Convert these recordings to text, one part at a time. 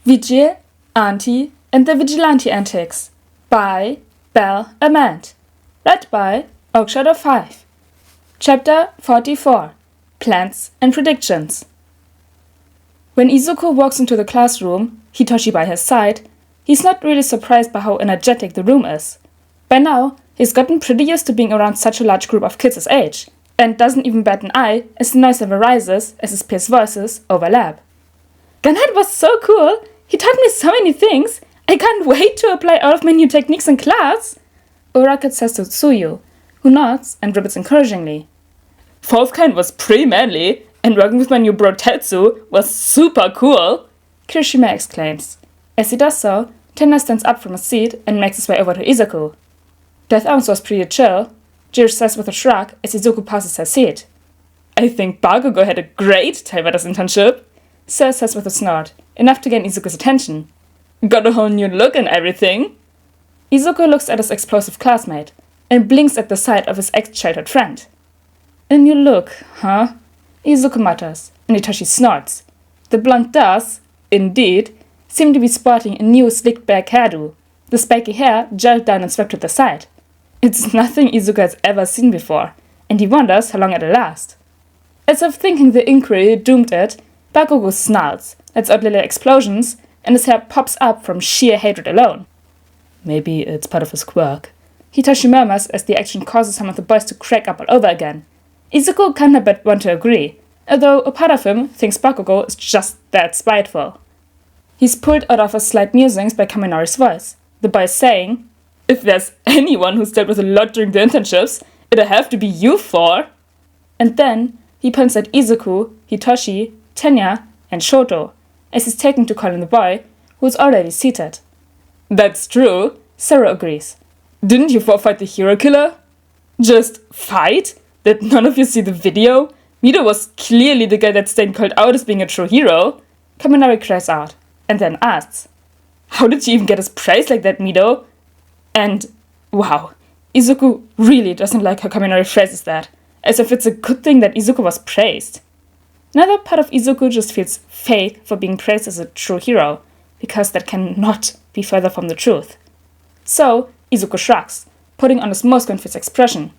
Vigil, Ante, and the Vigilante Antics by BelleAmant. Read by Oakshadow 5. Chapter 44. Plans and Predictions. When Izuku walks into the classroom, Hitoshi by his side, he's not really surprised by how energetic the room is. By now, he's gotten pretty used to being around such a large group of kids his age, and doesn't even bat an eye as the noise never rises as his peers' voices overlap. Ganat was so cool! He taught me so many things! I can't wait to apply all of my new techniques in class! Oracle says to Tsuyu, who nods and ribbons encouragingly. Fourth kind was pretty manly, and working with my new bro Tetsu was super cool! Kirishima exclaims. As he does so, Tenya stands up from his seat and makes his way over to Izuku. Death Arms was pretty chill, Jir says with a shrug as Izuku passes her seat. I think Bakugo had a great time at his internship, Sir says with a snort, enough to gain Izuku's attention. Got a whole new look and everything. Izuku looks at his explosive classmate and blinks at the sight of his ex-childhood friend. A new look, huh? Izuku mutters, and Hitoshi snorts. The blonde does, indeed, seem to be sporting a new slick-back hairdo, the spiky hair gelled down and swept to the side. It's nothing Izuku has ever seen before, and he wonders how long it'll last. As if thinking the inquiry doomed it, Bakugo snarls, lets out little explosions, and his hair pops up from sheer hatred alone. Maybe it's part of his quirk, Hitoshi murmurs as the action causes some of the boys to crack up all over again. Izuku can't help but want to agree, although a part of him thinks Bakugo is just that spiteful. He's pulled out of his slight musings by Kaminari's voice, the boy saying, If there's anyone who's dealt with a lot during the internships, it'll have to be you four. And then he points at Izuku, Hitoshi, Tenya, and Shoto, as he's taking to calling the boy, who is already seated. That's true, Zero agrees. Didn't you four fight the hero killer? Just fight? Did none of you see the video? Mido was clearly the guy that Stain called out as being a true hero. Kaminari cries out, and then asks, How did you even get his praise like that, Mido? And, wow, Izuku really doesn't like how Kaminari phrases that, as if it's a good thing that Izuku was praised. Another part of Izuku just feels fake for being praised as a true hero, because that cannot be further from the truth. So, Izuku shrugs, putting on his most confused expression.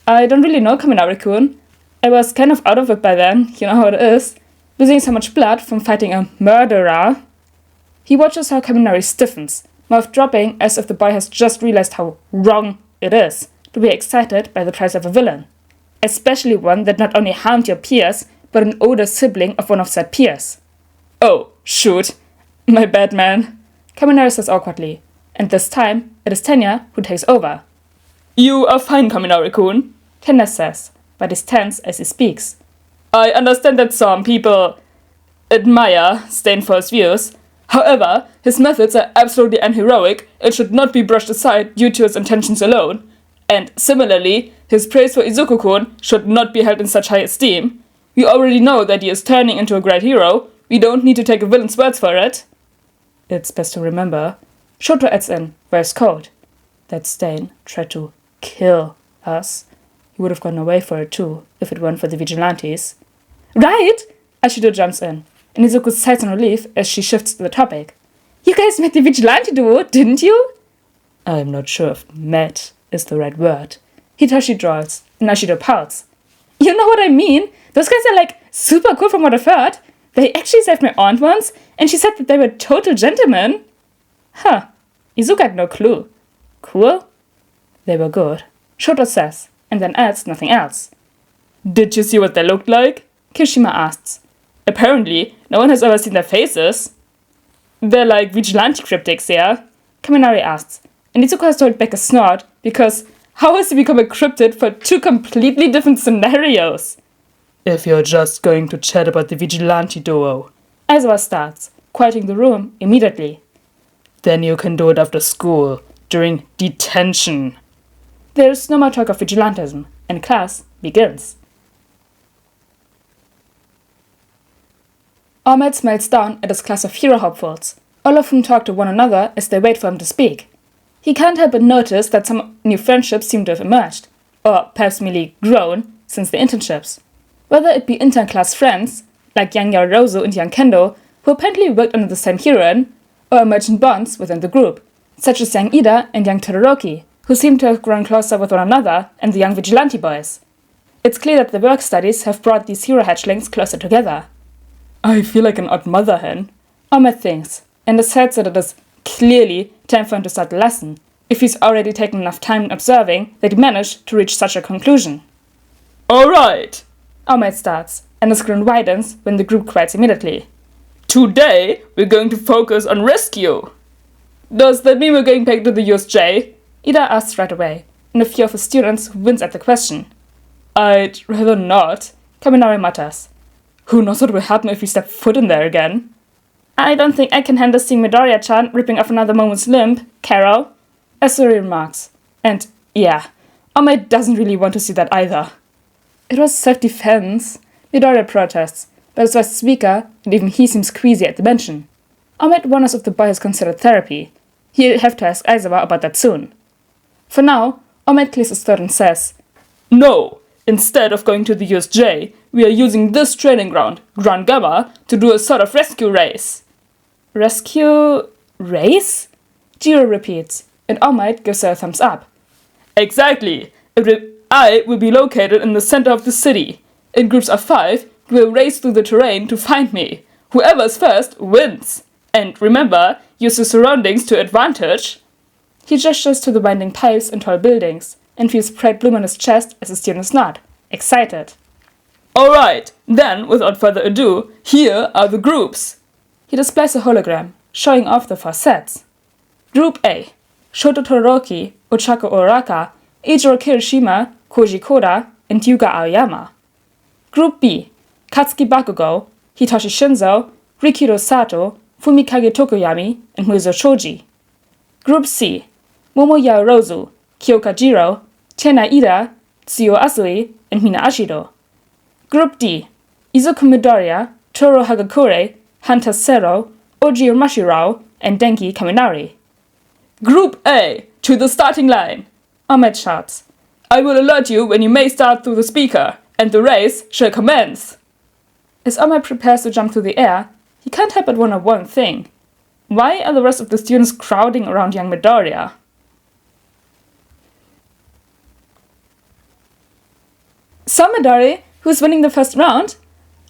I don't really know, Kaminari-kun. I was kind of out of it by then, you know how it is, losing so much blood from fighting a murderer. He watches how Kaminari stiffens, mouth dropping as if the boy has just realized how wrong it is to be excited by the price of a villain, especially one that not only harmed your peers, but an older sibling of one of said peers. Oh, shoot. My bad, man, Kaminari says awkwardly, and this time it is Tenya who takes over. You are fine, Kaminari-kun, Tenya says, but is tense as he speaks. I understand that some people admire Stain for his views. However, his methods are absolutely unheroic and should not be brushed aside due to his intentions alone. And similarly, his praise for Izuku-kun should not be held in such high esteem. We already know that he is turning into a great hero. We don't need to take a villain's words for it. It's best to remember, Shoto adds in, voice cold, that Stain tried to kill us. He would have gone away for it too, if it weren't for the vigilantes. Right! Ashido jumps in, and Izuku sighs in relief as she shifts to the topic. You guys met the vigilante duo, didn't you? I'm not sure if met is the right word, Hitoshi drawls, and Ashido pouts. You know what I mean? Those guys are like super cool from what I've heard. They actually saved my aunt once, and she said that they were total gentlemen. Huh. Izuku had no clue. Cool? They were good, Shoto says, and then adds nothing else. Did you see what they looked like? Kirishima asks. Apparently, no one has ever seen their faces. They're like vigilante cryptics, yeah? Kaminari asks, and Izuku has to hold back a snort, because how has he become a cryptid for two completely different scenarios? If you're just going to chat about the vigilante duo, Aizawa starts, quieting the room immediately. Then you can do it after school, during detention. There's no more talk of vigilantism, and class begins. Ahmed smiles down at his class of hero hopefuls, all of whom talk to one another as they wait for him to speak. He can't help but notice that some new friendships seem to have emerged, or perhaps merely grown, since the internships. Whether it be intern-class friends, like Yang Yaorozu and Yang Kendo, who apparently worked under the same heroine, or emergent bonds within the group, such as young Ida and young Todoroki, who seem to have grown closer with one another, and the young Vigilante boys. It's clear that the work studies have brought these hero hatchlings closer together. I feel like an odd mother hen. Ahmed thinks, and decides that it is clearly time for him to start the lesson, if he's already taken enough time observing that he managed to reach such a conclusion. Alright, Ahmed starts, and his grin widens when the group quiets immediately. Today we're going to focus on rescue. Does that mean we're going back to the USJ? Ida asks right away, in a few of his students who wince at the question. I'd rather not. Kaminari mutters. Who knows what will happen if we step foot in there again? I don't think I can handle seeing Midoriya-chan ripping off another moment's limb, Carol, Asuri remarks. And yeah, Ahmed doesn't really want to see that either. It was self-defense, Midoriya protests, but his voice is weaker, and even he seems queasy at the mention. Ahmed wonders if the boy has considered therapy. He'll have to ask Aizawa about that soon. For now, Ahmed clears his throat and says, No! Instead of going to the USJ, we are using this training ground, Grand Gamma, to do a sort of rescue race. Rescue race? Jiro repeats, and Ahmed gives her a thumbs up. Exactly! I will be located in the center of the city. In groups of 5, we will race through the terrain to find me. Whoever is first wins. And remember, use your surroundings to advantage. He gestures to the winding pipes and tall buildings, and feels pride bloom on his chest as the students nod, excited. Alright, then, without further ado, here are the groups. He displays a hologram, showing off the 4 sets. Group A: Shoto Todoroki, Ochako Oraka, Eijiro Kirishima, Koji Koda, and Yuga Aoyama. Group B: Katsuki Bakugo, Hitoshi Shinzo, Rikiro Sato, Fumikage Tokoyami, and Muzo Shoji. Group C: Momo Yaorozu, Kyoka Jiro, Tena Ida, Tsuyo Asui, and Mina Ashido. Group D: Izuku Midoriya, Toro Hagakure, Hanta Sero, Oji Mashirao, and Denki Kaminari. Group A, to the starting line! Ahmed shouts. I will alert you when you may start through the speaker, and the race shall commence. As Ahmed prepares to jump through the air, he can't help but wonder one thing. Why are the rest of the students crowding around young Midoriya? So Midori, who's winning the first round?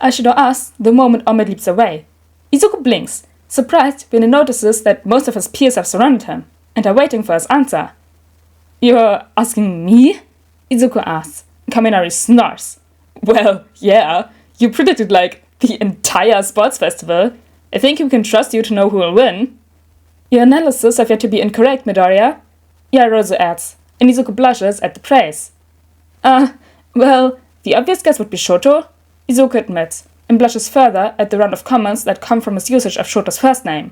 Ashido asks the moment Ahmed leaps away. Izuku blinks, surprised when he notices that most of his peers have surrounded him and are waiting for his answer. You're asking me? Izuku asks. Kaminari snarls. Well, yeah, you predicted like the entire sports festival. I think we can trust you to know who will win. Your analysis have yet to be incorrect, Midoriya. Yaoyorozu adds, and Izuku blushes at the praise. Well, the obvious guess would be Shoto, Izuku admits, and blushes further at the round of comments that come from his usage of Shoto's first name.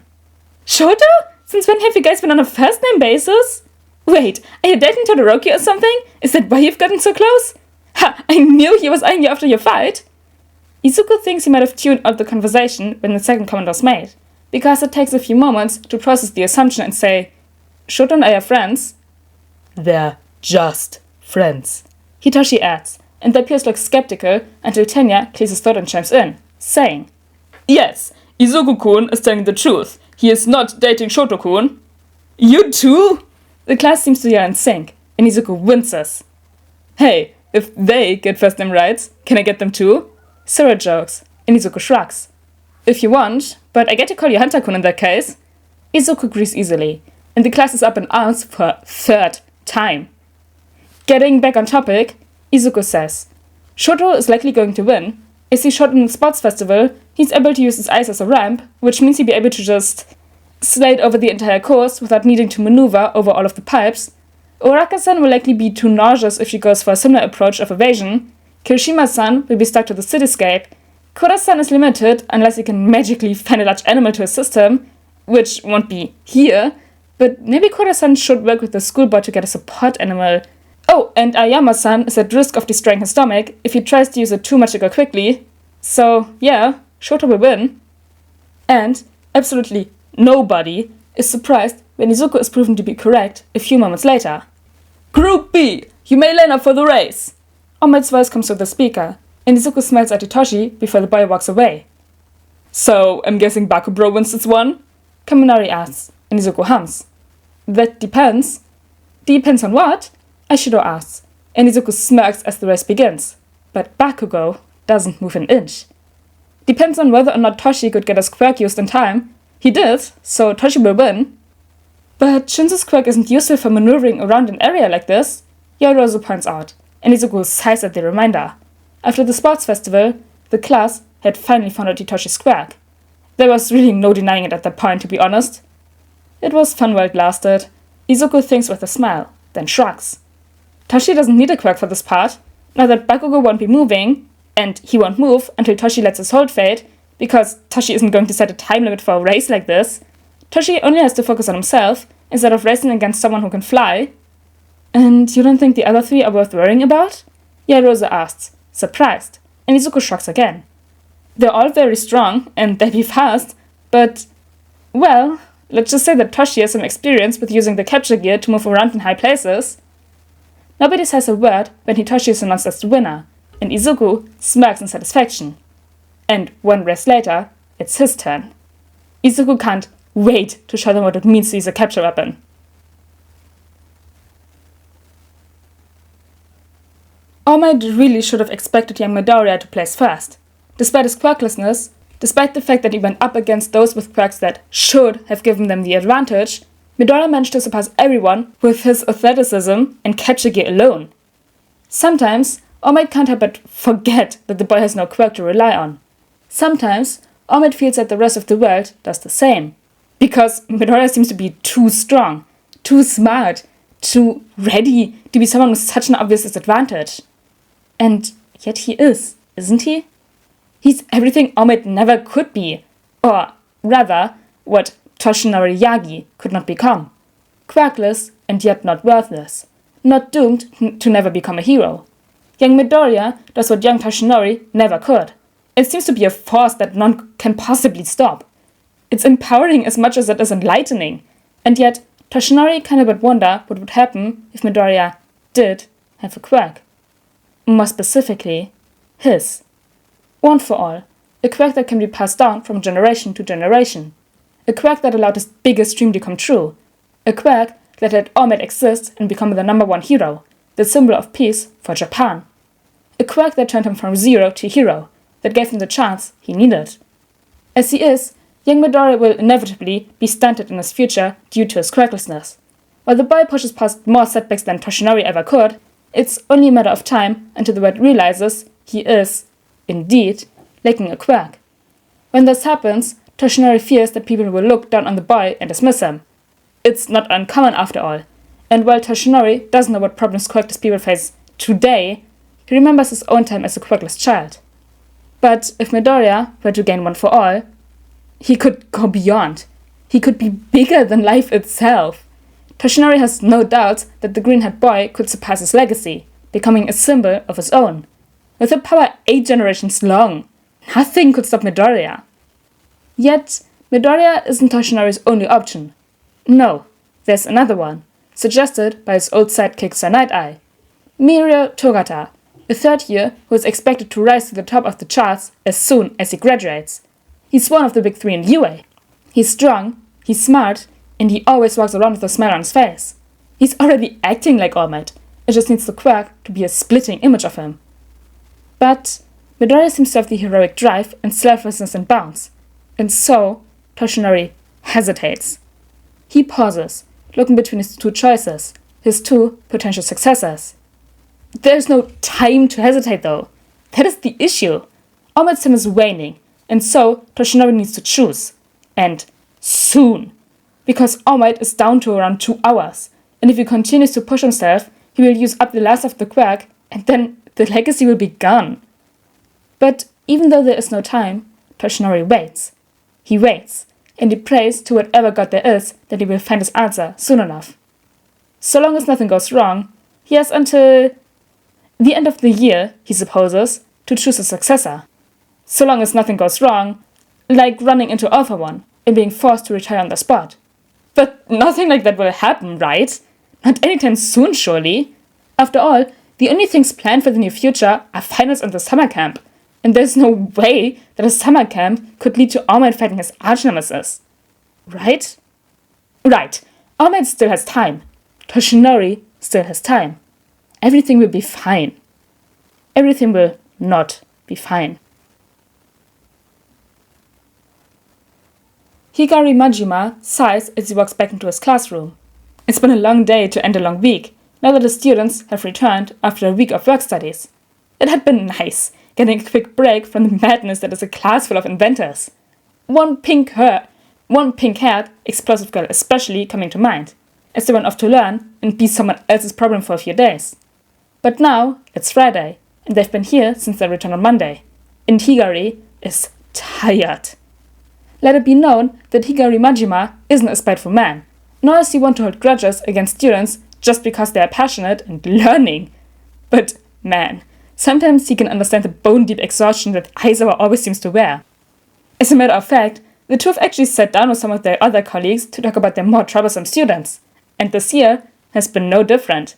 Shoto? Since when have you guys been on a first-name basis? Wait, are you dating Todoroki or something? Is that why you've gotten so close? Ha! I knew he was eyeing you after your fight! Izuku thinks he might have tuned out the conversation when the second comment was made, because it takes a few moments to process the assumption and say, Shoto and I are friends. They're just friends, Hitoshi adds, and appears to look skeptical until Tenya clears his throat and chimes in, saying, Yes, Izuku-kun is telling the truth. He is not dating Shoto-kun. You too? The class seems to yell in sync, and Izuku winces. Hey, if they get first name rights, can I get them too? Sora jokes, and Izuku shrugs. If you want, but I get to call you Hanta-kun in that case. Izuku agrees easily, and the class is up in arms for a 3rd time. Getting back on topic, Izuku says, Shoto is likely going to win. As he shot in the sports festival, he's able to use his eyes as a ramp, which means he'll be able to just slide over the entire course without needing to maneuver over all of the pipes. Oraka-san will likely be too nauseous if she goes for a similar approach of evasion. Kirishima-san will be stuck to the cityscape. Koda-san is limited unless he can magically find a large animal to assist him, which won't be here, but maybe Koda-san should work with the school board to get a support animal. Oh, and Ayama-san is at risk of destroying his stomach if he tries to use it too much or quickly. So, yeah, Shoto will win. And absolutely nobody is surprised when Izuku is proven to be correct a few moments later. Group B, you may line up for the race. Ahmed's voice comes through the speaker, and Izuku smiles at Hitoshi before the boy walks away. So, I'm guessing Bakubro wins this one? Kaminari asks, and Izuku hums. That depends. Depends on what? Aishido asks, and Izuku smirks as the race begins. But Bakugo doesn't move an inch. Depends on whether or not Toshi could get his quirk used in time. He did, so Toshi will win. But Shinsu's quirk isn't useful for maneuvering around an area like this, Yaoyorozu points out, and Izuku sighs at the reminder. After the sports festival, the class had finally found out Hitoshi's quirk. There was really no denying it at that point, to be honest. It was fun while it lasted. Izuku thinks with a smile, then shrugs. Toshi doesn't need a quirk for this part, now that Bakugo won't be moving, and he won't move until Toshi lets his hold fade, because Toshi isn't going to set a time limit for a race like this. Toshi only has to focus on himself, instead of racing against someone who can fly. And you don't think the other three are worth worrying about? Yaoyorozu asks, surprised, and Izuku shrugs again. They're all very strong, and they be fast, but, well, let's just say that Toshi has some experience with using the capture gear to move around in high places. Nobody says a word when Hitoshi is announced as the winner, and Izuku smirks in satisfaction. And one race later, it's his turn. Izuku can't wait to show them what it means to use a capture weapon. All Might really should have expected young Midoriya to place first. Despite his quirklessness, despite the fact that he went up against those with quirks that should have given them the advantage, Midoriya managed to surpass everyone with his athleticism and capture gear alone. Sometimes, All Might can't help but forget that the boy has no quirk to rely on. Sometimes, All Might feels that the rest of the world does the same. Because Midoriya seems to be too strong, too smart, too ready to be someone with such an obvious disadvantage. And yet he is, isn't he? He's everything All Might never could be. Or, rather, what Toshinori Yagi could not become. Quirkless and yet not worthless. Not doomed to never become a hero. Young Midoriya does what young Toshinori never could. It seems to be a force that none can possibly stop. It's empowering as much as it is enlightening. And yet, Toshinori can't help but wonder what would happen if Midoriya did have a quirk. More specifically, his. One for all, a quirk that can be passed down from generation to generation. A quirk that allowed his biggest dream to come true. A quirk that let All Might exist and become the #1 hero, the symbol of peace for Japan. A quirk that turned him from zero to hero, that gave him the chance he needed. As he is, young Midoriya will inevitably be stunted in his future due to his quirklessness. While the boy pushes past more setbacks than Toshinori ever could, it's only a matter of time until the world realizes he is, indeed, lacking a quirk. When this happens, Toshinori fears that people will look down on the boy and dismiss him. It's not uncommon after all, and while Toshinori doesn't know what problems quirkless people face today, he remembers his own time as a quirkless child. But if Midoriya were to gain one for all, he could go beyond. He could be bigger than life itself. Toshinori has no doubts that the green-haired boy could surpass his legacy, becoming a symbol of his own. With a power 8 generations long, nothing could stop Midoriya. Yet, Midoriya isn't Toshinori's only option. No, there's another one, suggested by his old sidekick Sir Night-Eye. Mirio Togata, a third year who is expected to rise to the top of the charts as soon as he graduates. He's one of the big three in UA. He's strong, he's smart, and he always walks around with a smile on his face. He's already acting like All Might. It just needs the quirk to be a splitting image of him. But Midoriya seems to have the heroic drive and selflessness in bounds. And so, Toshinori hesitates. He pauses, looking between his two choices, his two potential successors. There's no time to hesitate though. That is the issue. All Might's time is waning, and so Toshinori needs to choose. And soon. Because All Might is down to around 2 hours, and if he continues to push himself, he will use up the last of the quirk, and then the legacy will be gone. But even though there is no time, Toshinori waits. He waits, and he prays to whatever god there is that he will find his answer soon enough. So long as nothing goes wrong, he has until the end of the year, he supposes, to choose a successor. So long as nothing goes wrong, like running into Alpha One and being forced to retire on the spot. But nothing like that will happen, right? Not anytime soon, surely. After all, the only things planned for the near future are finals and the summer camp. and there's no way that a summer camp could lead to All Might fighting his arch-nemesis. Right? Right. All Might still has time. Toshinori still has time. Everything will be fine. Everything will not be fine. Higari Majima sighs as he walks back into his classroom. It's been a long day to end a long week, now that the students have returned after a week of work studies. It had been nice, getting a quick break from the madness that is a class full of inventors. One pink-haired, explosive girl especially coming to mind, as they went off to learn and be someone else's problem for a few days. But now, it's Friday, and they've been here since their return on Monday, and Higari is tired. Let it be known that Higari Majima isn't a spiteful man, nor does he want to hold grudges against students just because they are passionate and learning. But man, sometimes he can understand the bone-deep exhaustion that Aizawa always seems to wear. As a matter of fact, the two have actually sat down with some of their other colleagues to talk about their more troublesome students, and this year has been no different.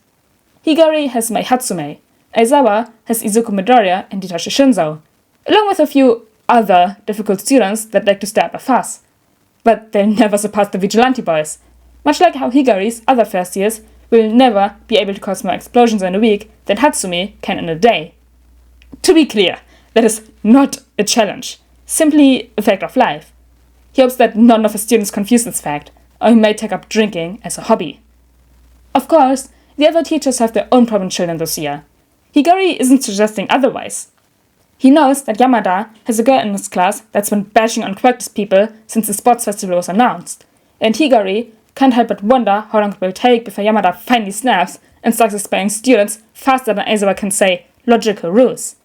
Higari has Mai Hatsume, Aizawa has Izuku Midoriya and Hitachi Shinzo, along with a few other difficult students that like to stir up a fuss. But they'll never surpass the Vigilante boys, much like how Higari's other first years will never be able to cause more explosions in a week than Hatsumi can in a day. To be clear, that is not a challenge, simply a fact of life. He hopes that none of his students confuse this fact, or he may take up drinking as a hobby. Of course, the other teachers have their own problem children this year. Higari isn't suggesting otherwise. He knows that Yamada has a girl in his class that's been bashing on Quirkless people since the sports festival was announced, and Higari can't help but wonder how long it will take before Yamada finally snaps and starts expelling students faster than Aizawa can say logical rules.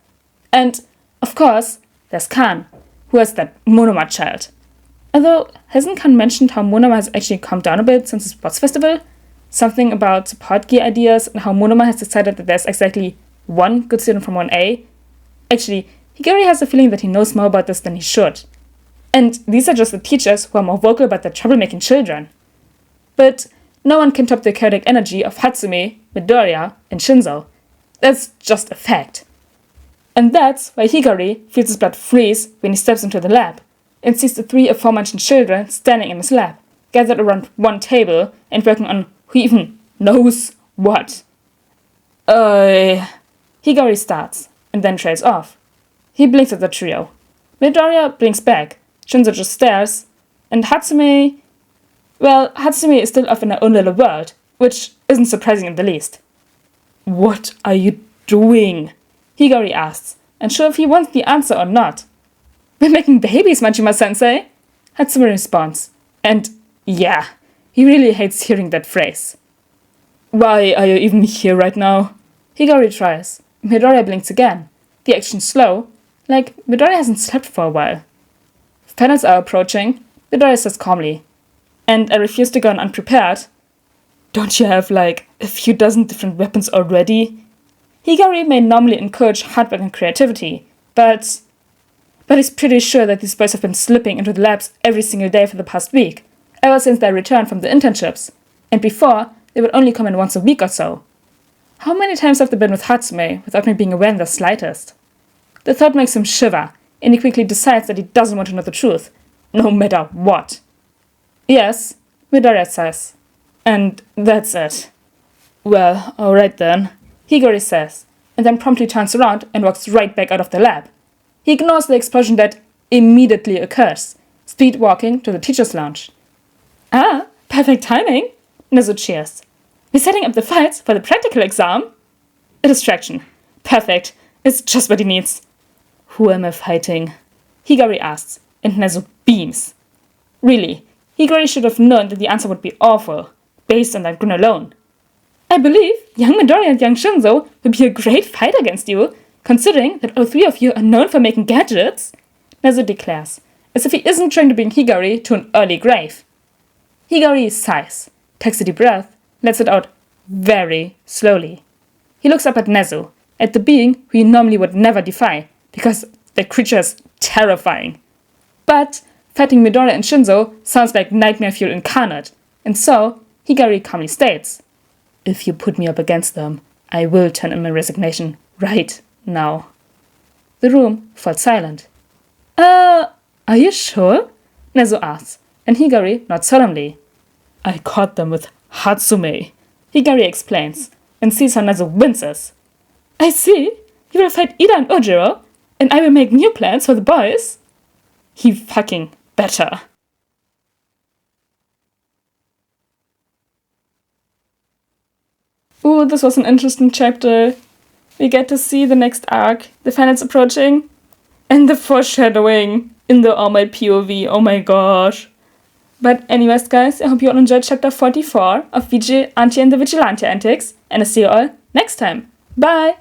And, of course, there's Kan, who has that Monoma child. Although, hasn't Kan mentioned how Monoma has actually calmed down a bit since the sports festival? Something about support gear ideas and how Monoma has decided that there's exactly one good student from 1A? Actually, Higari has a feeling that he knows more about this than he should. And these are just the teachers who are more vocal about their troublemaking children. But no one can top the chaotic energy of Hatsumi, Midoriya, and Shinzo. That's just a fact. And that's why Higari feels his blood freeze when he steps into the lab and sees the three aforementioned children standing in his lab, gathered around one table and working on who even knows what. Higari starts, and then trails off. He blinks at the trio. Midoriya blinks back, Shinzo just stares, and Hatsumi is still off in her own little world, which isn't surprising in the least. What are you doing? Higari asks, unsure if he wants the answer or not. We're making babies, Majima-sensei, Hatsumi responds. And yeah, he really hates hearing that phrase. Why are you even here right now? Higari tries. Midoriya blinks again. The action slow, like Midoriya hasn't slept for a while. Finals are approaching, Midoriya says calmly. And I refuse to go in unprepared. Don't you have, a few dozen different weapons already? Higari may normally encourage hard work and creativity, but he's pretty sure that these boys have been slipping into the labs every single day for the past week, ever since their return from the internships, and before, they would only come in once a week or so. How many times have they been with Hatsume without me being aware in the slightest? The thought makes him shiver, and he quickly decides that he doesn't want to know the truth, no matter what. Yes, Midoriya says. And that's it. Well, alright then, Higari says, and then promptly turns around and walks right back out of the lab. He ignores the explosion that immediately occurs, speed walking to the teacher's lounge. Ah, perfect timing, Nezu cheers. We're setting up the fights for the practical exam. A distraction. Perfect. It's just what he needs. Who am I fighting? Higari asks, and Nezu beams. Really, Higari should have known that the answer would be awful, based on that grin alone. I believe young Midoriya and young Shinzo would be a great fight against you, considering that all three of you are known for making gadgets, Nezu declares, as if he isn't trying to bring Higari to an early grave. Higari sighs, takes a deep breath, lets it out very slowly. He looks up at Nezu, at the being who he normally would never defy, because that creature is terrifying. But fighting Midoriya and Shinzo sounds like nightmare fuel incarnate, and so Higari calmly states, If you put me up against them, I will turn in my resignation right now. The room falls silent. Are you sure? Nezu asks, and Higari nods solemnly. I caught them with Hatsume. Higari explains, and sees how Nezu winces. I see. You will fight Ida and Ojiro, and I will make new plans for the boys. He fucking better. Ooh, this was an interesting chapter. We get to see the next arc, the finals approaching, and the foreshadowing in the All Might POV. Oh my gosh. But anyways, guys, I hope you all enjoyed chapter 44 of Vigil, Ante and the Vigilante Antics, and I'll see you all next time. Bye!